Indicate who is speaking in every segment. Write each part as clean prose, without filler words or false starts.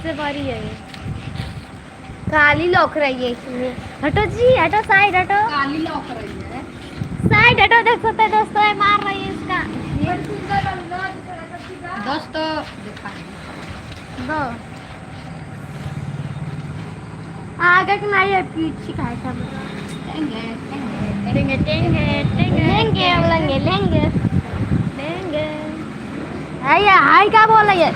Speaker 1: सबसे बड़ी है ये।
Speaker 2: काली लौक रही है इसमें।
Speaker 1: हटो जी, हटो, साइड हटो,
Speaker 2: काली लौक रही है।
Speaker 1: साइड हटो। देख सकते हैं दोस्तों, ये मार रही है इसका।
Speaker 2: दोस्तों दिखा
Speaker 1: दो
Speaker 2: आगे की नहीं है, पीछे का है सब।
Speaker 1: लेंगे लेंगे लेंगे
Speaker 2: लेंगे लेंगे
Speaker 1: लेंगे। आइए, हाय क्या बोल रही है?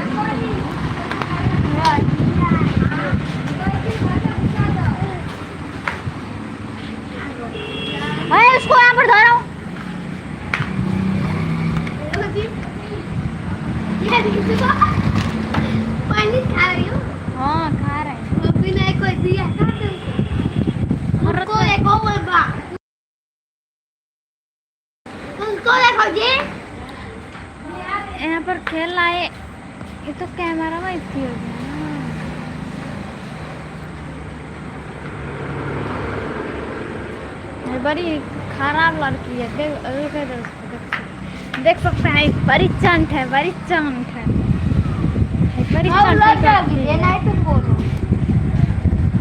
Speaker 1: अरे उसको यहाँ पर धरो।
Speaker 2: पानी खा रही हो?
Speaker 1: हाँ, खा रहे हैं।
Speaker 2: अभी नहीं कोई दिया उसको देखो बोलबा, उसको देखो जी।
Speaker 1: यहाँ पर खेल रहा है। ये तो कैमरा में इतनी हो गया ना। ये बड़ी खराब लड़की है। देख सकते हैं, बड़ी चंट है, बड़ी चंट है, बड़ी चंट करती है,
Speaker 2: नहीं तुम बोलो।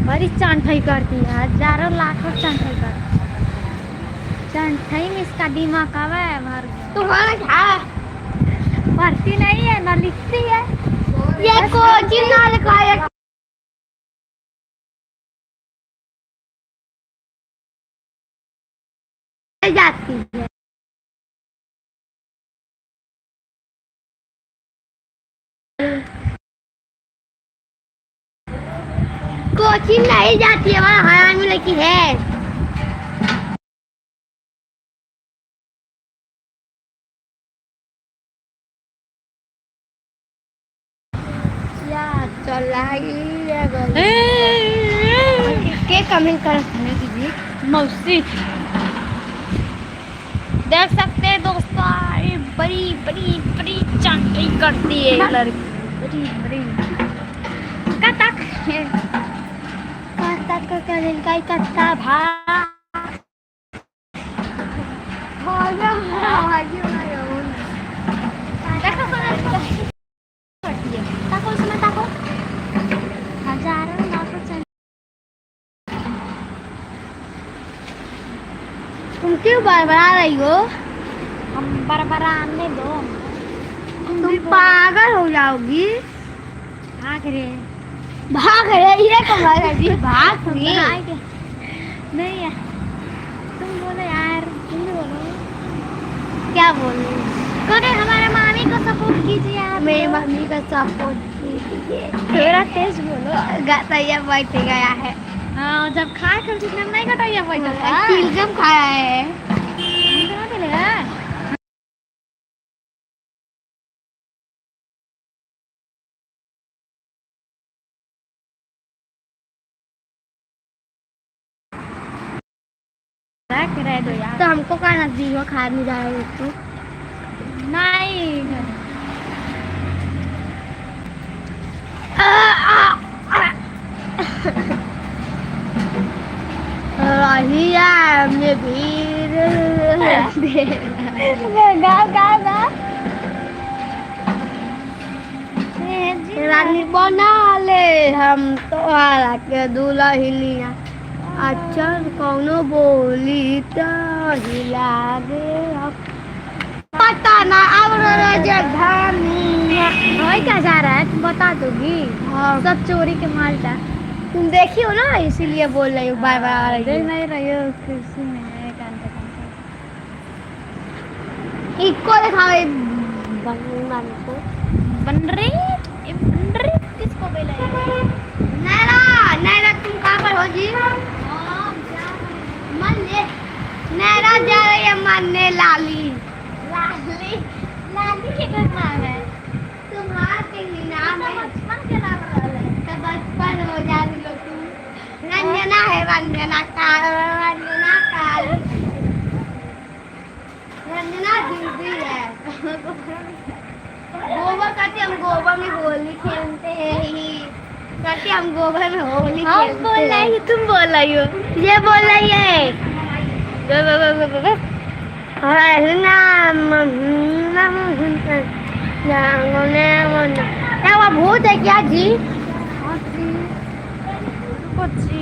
Speaker 1: बड़ी चंटाई करती है, हजारों लाखों चंटाई करती है। चंटाई में इसका दिमाग आवा है भर।
Speaker 2: तुम्हारा क्या
Speaker 1: पढ़ती नहीं है ना लिखती है।
Speaker 2: ये कोचिंग ना लिखाया जाती है। कोचिंग नहीं जाती है, हमारा हरामी लड़की है। चल रहा है के कमेंट कर दीजिए
Speaker 1: मौसी। देख सकते हैं दोस्तों, ये बड़ी बड़ी बड़ी चंटाई करती है ये लड़की, बड़ी बड़ी। कतक कत्ता भा
Speaker 2: तुम क्यों बड़ा रही हो?
Speaker 1: हम बरबराने दो।
Speaker 2: तुम पागल हो जाओगी।
Speaker 1: भाग रहे
Speaker 2: भाग रही है तुम्हारा जी, भाग रही
Speaker 1: नहीं है। तुम बोलो यार, तुम भी बोलो।
Speaker 2: क्या बोलूं?
Speaker 1: क्योंकि हमारे मामी को सपोर्ट कीजिए आप।
Speaker 2: मेरी मम्मी का सपोर्ट कीजिए।
Speaker 1: थोड़ा तेज बोलो।
Speaker 2: गटैया बैठ गया है।
Speaker 1: हाँ, जब खाए कर जितना नहीं घटाइए पैसा
Speaker 2: किलगम खाया है।
Speaker 1: कितना मिलेगा? रह दो यार।
Speaker 2: तो हमको क्या नजदीक हो, खा नहीं रहा है तो
Speaker 1: नहीं
Speaker 2: रहिया में भीड़ रानी बना ले हम तोहरा के दुल्हनिया। अच्छा कौनो बोली तो हिला दे पता ना अब
Speaker 1: भाई क्या जा रहा है, तुम बता दोगी?
Speaker 2: हाँ।
Speaker 1: सब चोरी के मालटा।
Speaker 2: तुम देखी हो ना, इसीलिए बोल रही हूँ, बार बार आ रही
Speaker 1: देख
Speaker 2: हूँ।
Speaker 1: नहीं रही हो किसी में है कांटे
Speaker 2: इको दिखाओ ये बनमान को।
Speaker 1: बन रही किसको बोला?
Speaker 2: नैरा नैरा तुम कहाँ पर हो जी? मन ले नैरा जा रही है मानने लाली
Speaker 1: लाली लाली के घर नाम है
Speaker 2: तुम्हारा के नाम है।
Speaker 1: बचपन के नाम है।
Speaker 2: तो बचपन हो जाती लो तुम। रंजना है, रंजना काली रंजना दीदी है। गोबर करते हम गोबर में होली खेलते हैं ही करते हम गोबर में होली
Speaker 1: हम
Speaker 2: खेलते
Speaker 1: बोल रही
Speaker 2: हैं।
Speaker 1: हो, तुम बोल रही हो।
Speaker 2: ये बोल रही है क्या वो भूत है क्या जी?
Speaker 1: করছি